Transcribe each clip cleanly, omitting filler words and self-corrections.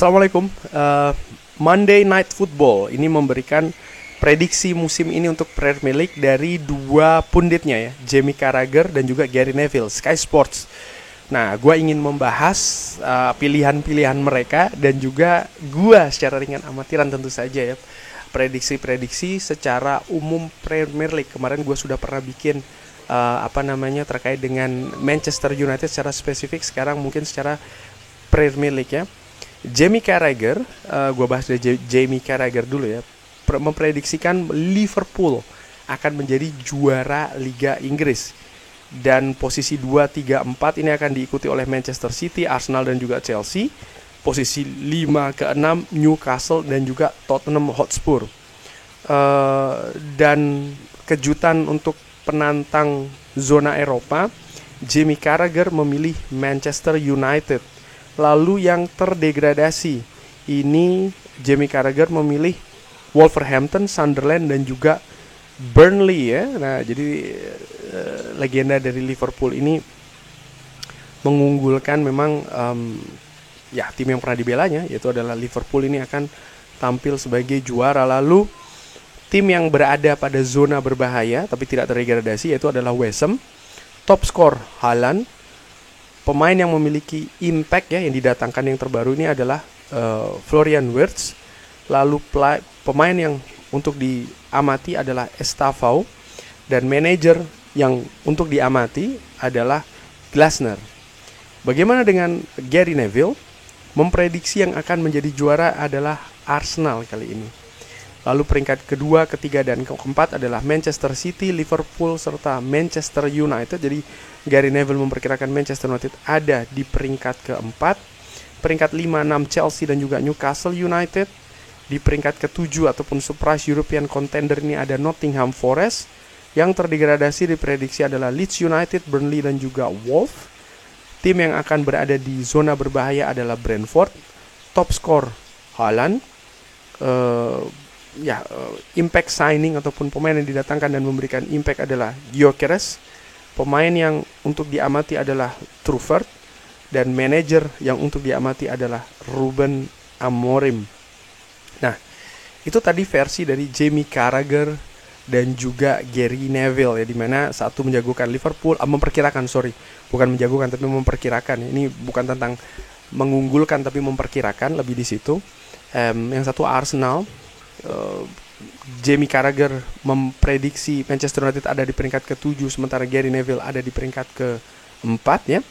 Assalamualaikum. Monday Night Football ini memberikan prediksi musim ini untuk Premier League dari dua punditnya ya, Jamie Carragher dan juga Gary Neville, Sky Sports. Nah, gue ingin membahas pilihan-pilihan mereka dan juga gue secara ringan amatiran tentu saja ya, prediksi-prediksi secara umum Premier League. Kemarin gue sudah pernah bikin terkait dengan Manchester United secara spesifik, sekarang mungkin secara Premier League ya. Jamie Carragher, gue bahas dari Jamie Carragher dulu ya, memprediksikan Liverpool akan menjadi juara Liga Inggris. Dan posisi 2, 3, 4 ini akan diikuti oleh Manchester City, Arsenal dan juga Chelsea. Posisi 5 ke 6 Newcastle dan juga Tottenham Hotspur. Dan kejutan untuk penantang zona Eropa, Jamie Carragher memilih Manchester United. Lalu yang terdegradasi, ini Jamie Carragher memilih Wolverhampton, Sunderland dan juga Burnley ya. Nah, jadi legenda dari Liverpool ini mengunggulkan memang tim yang pernah dibelanya, yaitu adalah Liverpool ini akan tampil sebagai juara. Lalu tim yang berada pada zona berbahaya tapi tidak terdegradasi yaitu adalah West Ham. Top skor Haaland. Pemain yang memiliki impact ya yang didatangkan yang terbaru ini adalah Florian Wirtz. Lalu pemain yang untuk diamati adalah Estavao, dan manajer yang untuk diamati adalah Glasner. Bagaimana dengan Gary Neville? Memprediksi yang akan menjadi juara adalah Arsenal kali ini. Lalu peringkat kedua, ketiga, dan keempat adalah Manchester City, Liverpool, serta Manchester United. Jadi Gary Neville memperkirakan Manchester United ada di peringkat keempat. Peringkat 5, 6 Chelsea dan juga Newcastle United. Di peringkat ketujuh ataupun surprise European contender ini ada Nottingham Forest. Yang terdegradasi diprediksi adalah Leeds United, Burnley dan juga Wolves. Tim yang akan berada di zona berbahaya adalah Brentford. Top skor Haaland. Impact signing ataupun pemain yang didatangkan dan memberikan impact adalah Gyökeres. Pemain yang untuk diamati adalah Truffert, dan manajer yang untuk diamati adalah Ruben Amorim. Nah, itu tadi versi dari Jamie Carragher dan juga Gary Neville ya, dimana satu menjagokan Liverpool, bukan menjagokan tapi memperkirakan. Ini bukan tentang mengunggulkan tapi memperkirakan, lebih di situ. Yang satu Arsenal. Jamie Carragher memprediksi Manchester United ada di peringkat ke-7, sementara Gary Neville ada di peringkat ke-4 ya.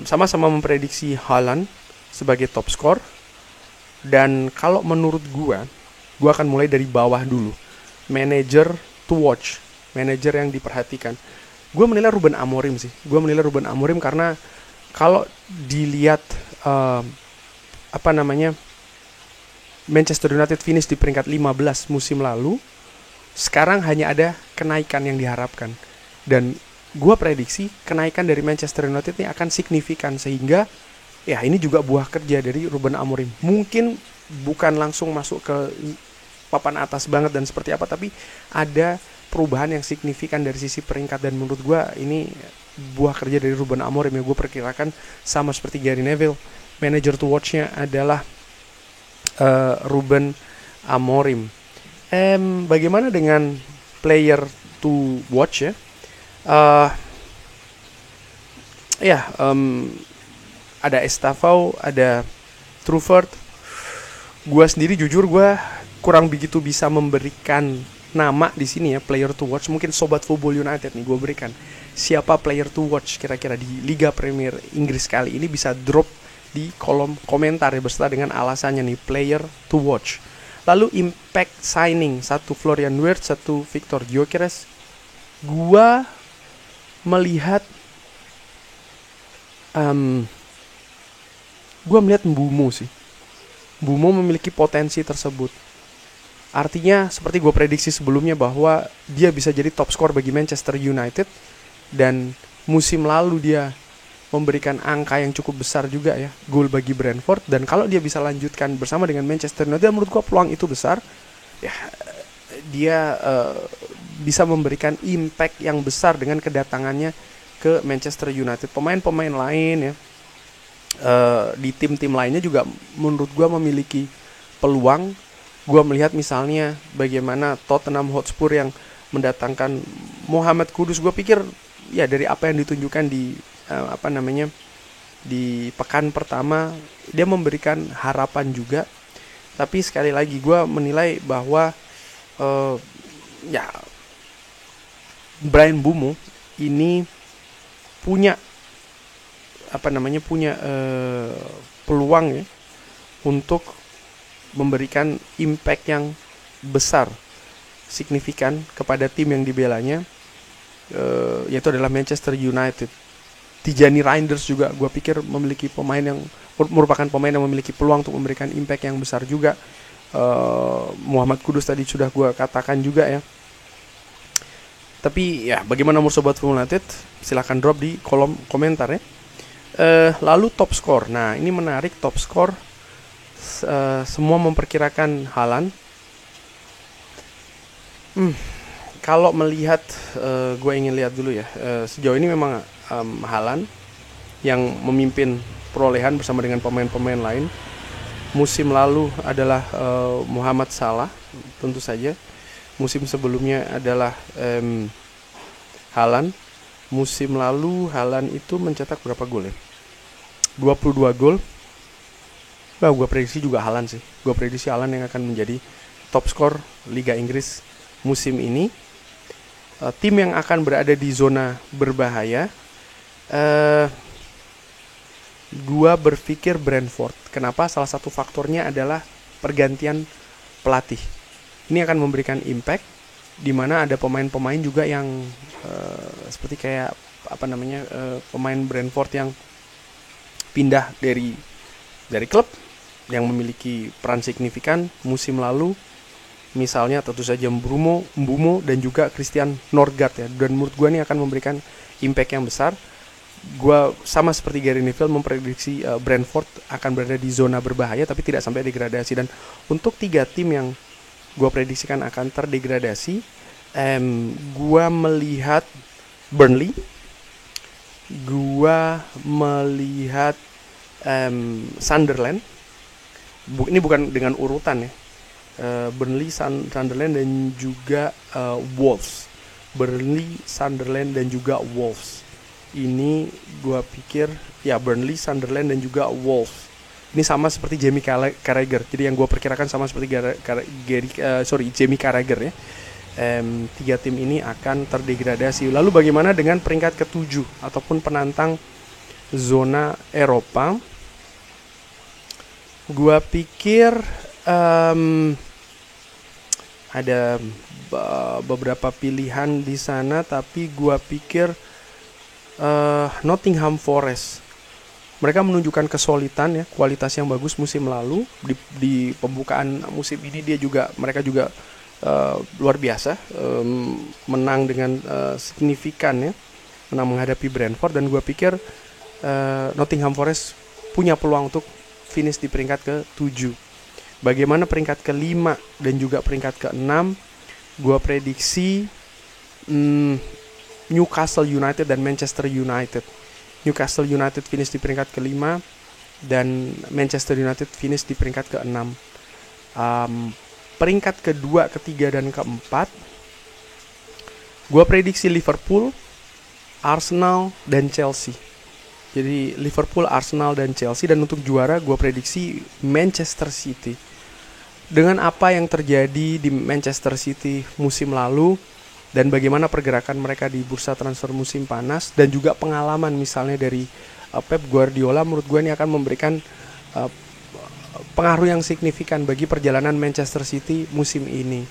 Sama-sama memprediksi Haaland sebagai top skor. Dan kalau menurut gua akan mulai dari bawah dulu. Manager to watch, manager yang diperhatikan. Gua menilai Ruben Amorim sih. Karena kalau dilihat Manchester United finish di peringkat 15 musim lalu. Sekarang hanya ada kenaikan yang diharapkan. Dan gue prediksi kenaikan dari Manchester United ini akan signifikan. Sehingga ya ini juga buah kerja dari Ruben Amorim. Mungkin bukan langsung masuk ke papan atas banget dan seperti apa, tapi ada perubahan yang signifikan dari sisi peringkat. Dan menurut gue ini buah kerja dari Ruben Amorim yang gue perkirakan sama seperti Gary Neville. Manager to watch-nya adalah Ruben Amorim. Bagaimana dengan player to watch ya? Ada Estavao, ada Truffert. Gua sendiri jujur kurang begitu bisa memberikan nama di sini ya, player to watch. Mungkin sobat Football United nih gua berikan. Siapa player to watch kira-kira di Liga Premier Inggris kali ini, bisa drop di kolom komentar ya, beserta dengan alasannya nih, player to watch. Lalu impact signing, satu Florian Wirtz, satu Victor Gyökeres. Gua melihat Mbeumo sih. Mbeumo memiliki potensi tersebut. Artinya seperti gue prediksi sebelumnya bahwa dia bisa jadi top skor bagi Manchester United, dan musim lalu dia memberikan angka yang cukup besar juga ya, gol bagi Brentford. Dan kalau dia bisa lanjutkan bersama dengan Manchester United, menurut gue peluang itu besar ya, dia bisa memberikan impact yang besar dengan kedatangannya ke Manchester United. Pemain-pemain lain ya, di tim-tim lainnya juga menurut gue memiliki peluang. Gue melihat misalnya bagaimana Tottenham Hotspur yang mendatangkan Muhammad Kudus. Gue pikir ya dari apa yang ditunjukkan di di pekan pertama, dia memberikan harapan juga. Tapi sekali lagi gue menilai bahwa ya Bryan Mbeumo ini punya peluang ya untuk memberikan impact yang besar, signifikan kepada tim yang dibelanya, yaitu adalah Manchester United. Tijani Reinders juga gue pikir merupakan pemain yang memiliki peluang untuk memberikan impact yang besar juga. Muhammad Kudus tadi sudah gue katakan juga ya. Tapi ya bagaimana menurut Sobat Full United? Silahkan drop di kolom komentar ya. Lalu top score. Nah ini menarik, top score semua memperkirakan Haaland. Kalau melihat, gue ingin lihat dulu ya. Sejauh ini memang Haaland yang memimpin perolehan bersama dengan pemain-pemain lain. Musim lalu adalah Muhammad Salah, tentu saja. Musim sebelumnya adalah Haaland. Musim lalu Haaland itu mencetak berapa gol ya? 22 gol. Bah, gue prediksi juga Haaland sih. Gue prediksi Haaland yang akan menjadi top skor Liga Inggris musim ini. Tim yang akan berada di zona berbahaya, gue berpikir Brentford. Kenapa? Salah satu faktornya adalah pergantian pelatih. Ini akan memberikan impact, di mana ada pemain-pemain juga yang seperti kayak pemain Brentford yang pindah dari klub yang memiliki peran signifikan musim lalu. Misalnya tentu saja Mbeumo dan juga Christian Norgard ya. Dan menurut gue ini akan memberikan impact yang besar. Gue sama seperti Gary Neville memprediksi Brentford akan berada di zona berbahaya tapi tidak sampai degradasi. Dan untuk 3 tim yang gue prediksikan akan terdegradasi, gue melihat Burnley, gue melihat Sunderland. Ini bukan dengan urutan ya. Burnley, Sunderland dan juga Wolves. Burnley, Sunderland dan juga Wolves. Ini gue pikir ya Burnley, Sunderland dan juga Wolves. Ini sama seperti Jamie Carragher. Jadi yang gue perkirakan sama seperti Jamie Carragher ya. 3 tim ini akan terdegradasi. Lalu bagaimana dengan peringkat ke-7 ataupun penantang zona Eropa? Gua pikir ada beberapa pilihan di sana, tapi gua pikir Nottingham Forest. Mereka menunjukkan kesulitan ya, kualitas yang bagus musim lalu. Di pembukaan musim ini mereka juga luar biasa, menang dengan signifikan ya, menang menghadapi Brentford. Dan gue pikir Nottingham Forest punya peluang untuk finish di peringkat ke-7. Bagaimana peringkat ke-5 dan juga peringkat ke-6? Gue prediksi Newcastle United dan Manchester United. Newcastle United finish di peringkat ke-5 dan Manchester United finish di peringkat ke-6. Peringkat kedua, ketiga, dan keempat, gue prediksi Liverpool, Arsenal, dan Chelsea. Jadi Liverpool, Arsenal, dan Chelsea. Dan untuk juara gue prediksi Manchester City. Dengan apa yang terjadi di Manchester City musim lalu dan bagaimana pergerakan mereka di bursa transfer musim panas, dan juga pengalaman misalnya dari Pep Guardiola, menurut gue ini akan memberikan pengaruh yang signifikan bagi perjalanan Manchester City musim ini.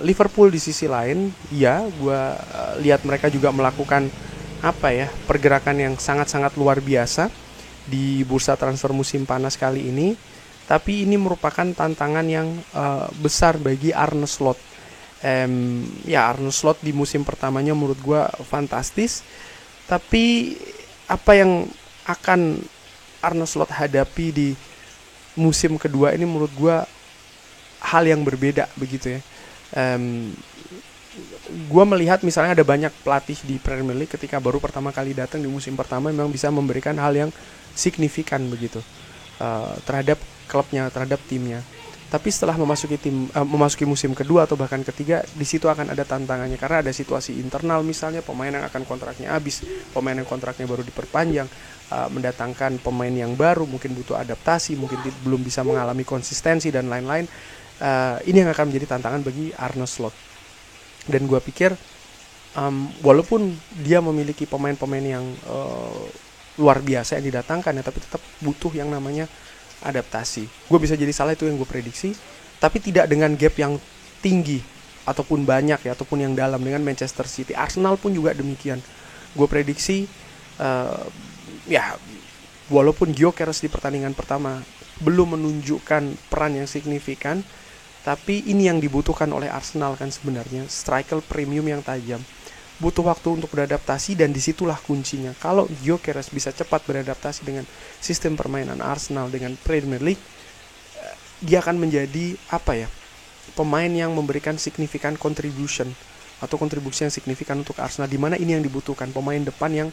Liverpool di sisi lain, ya gue lihat mereka juga melakukan pergerakan yang sangat-sangat luar biasa di bursa transfer musim panas kali ini. Tapi ini merupakan tantangan yang besar bagi Arne Slot. Arne Slot di musim pertamanya menurut gue fantastis. Tapi apa yang akan Arne Slot hadapi di musim kedua ini menurut gue hal yang berbeda begitu ya. gue melihat misalnya ada banyak pelatih di Premier League ketika baru pertama kali datang di musim pertama memang bisa memberikan hal yang signifikan begitu terhadap klubnya, terhadap timnya. Tapi setelah memasuki musim kedua atau bahkan ketiga, di situ akan ada tantangannya karena ada situasi internal, misalnya pemain yang akan kontraknya habis, pemain yang kontraknya baru diperpanjang, mendatangkan pemain yang baru mungkin butuh adaptasi, mungkin belum bisa mengalami konsistensi dan lain-lain. Ini yang akan menjadi tantangan bagi Arne Slot. Dan gue pikir walaupun dia memiliki pemain-pemain yang luar biasa yang didatangkan ya, tapi tetap butuh yang namanya adaptasi. Gue bisa jadi salah, itu yang gue prediksi, tapi tidak dengan gap yang tinggi ataupun banyak ya, ataupun yang dalam dengan Manchester City. Arsenal pun juga demikian. Gue prediksi ya walaupun Gyökeres di pertandingan pertama belum menunjukkan peran yang signifikan, tapi ini yang dibutuhkan oleh Arsenal kan sebenarnya, striker premium yang tajam. Butuh waktu untuk beradaptasi dan disitulah kuncinya. Kalau Gyökeres bisa cepat beradaptasi dengan sistem permainan Arsenal dengan Premier League, dia akan menjadi pemain yang memberikan signifikan contribution atau kontribusi yang signifikan untuk Arsenal, di mana ini yang dibutuhkan, pemain depan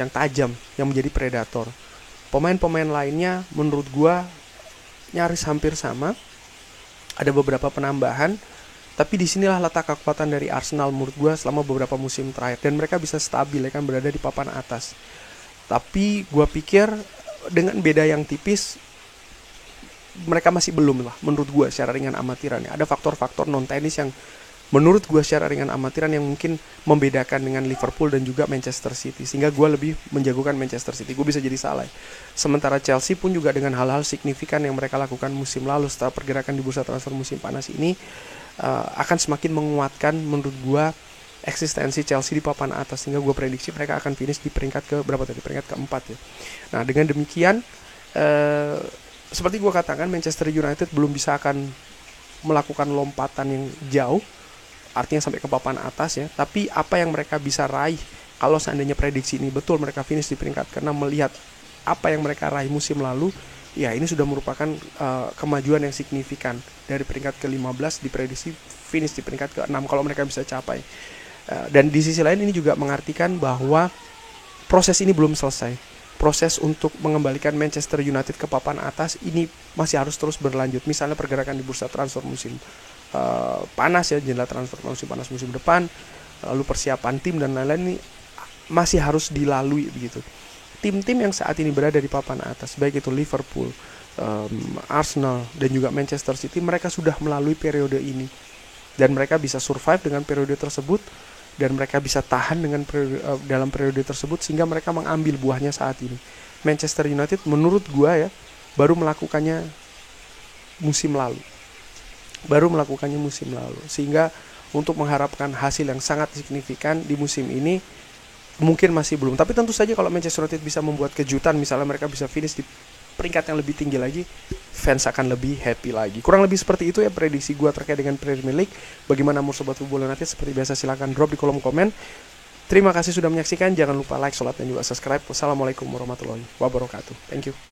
yang tajam, yang menjadi predator. Pemain-pemain lainnya menurut gua nyaris hampir sama. Ada beberapa penambahan, tapi disinilah letak kekuatan dari Arsenal menurut gue selama beberapa musim terakhir, dan mereka bisa stabil ya kan, berada di papan atas. Tapi gue pikir dengan beda yang tipis, mereka masih belum lah menurut gue secara ringan amatiran ya. Ada faktor-faktor non teknis yang menurut gue secara ringan amatiran yang mungkin membedakan dengan Liverpool dan juga Manchester City, sehingga gue lebih menjagokan Manchester City. Gue bisa jadi salah. Sementara Chelsea pun juga dengan hal-hal signifikan yang mereka lakukan musim lalu setelah pergerakan di bursa transfer musim panas ini akan semakin menguatkan menurut gue eksistensi Chelsea di papan atas, sehingga gue prediksi mereka akan finish di peringkat ke berapa tadi? Peringkat keempat ya. Nah dengan demikian seperti gue katakan, Manchester United belum bisa akan melakukan lompatan yang jauh, artinya sampai ke papan atas ya. Tapi apa yang mereka bisa raih kalau seandainya prediksi ini betul, mereka finish di peringkat ke-6, melihat apa yang mereka raih musim lalu, ya ini sudah merupakan kemajuan yang signifikan. Dari peringkat ke-15 diprediksi finish di peringkat ke-6 kalau mereka bisa capai. Dan di sisi lain ini juga mengartikan bahwa proses ini belum selesai. Proses untuk mengembalikan Manchester United ke papan atas ini masih harus terus berlanjut. Misalnya pergerakan di bursa transfer musim panas ya, jendela transfer musim panas musim depan, lalu persiapan tim dan lain-lain, ini masih harus dilalui begitu. Tim-tim yang saat ini berada di papan atas, baik itu Liverpool, Arsenal dan juga Manchester City, mereka sudah melalui periode ini dan mereka bisa survive dengan periode tersebut, dan mereka bisa tahan dengan dalam periode tersebut sehingga mereka mengambil buahnya saat ini. Manchester United menurut gua ya baru melakukannya musim lalu, sehingga untuk mengharapkan hasil yang sangat signifikan di musim ini mungkin masih belum. Tapi tentu saja kalau Manchester United bisa membuat kejutan, misalnya mereka bisa finish di peringkat yang lebih tinggi lagi, fans akan lebih happy lagi. Kurang lebih seperti itu ya prediksi gue terkait dengan Premier League. Bagaimana menurut Sobat Football United? Seperti biasa silahkan drop di kolom komen. Terima kasih sudah menyaksikan. Jangan lupa like, share, dan juga subscribe. Wassalamualaikum warahmatullahi wabarakatuh. Thank you.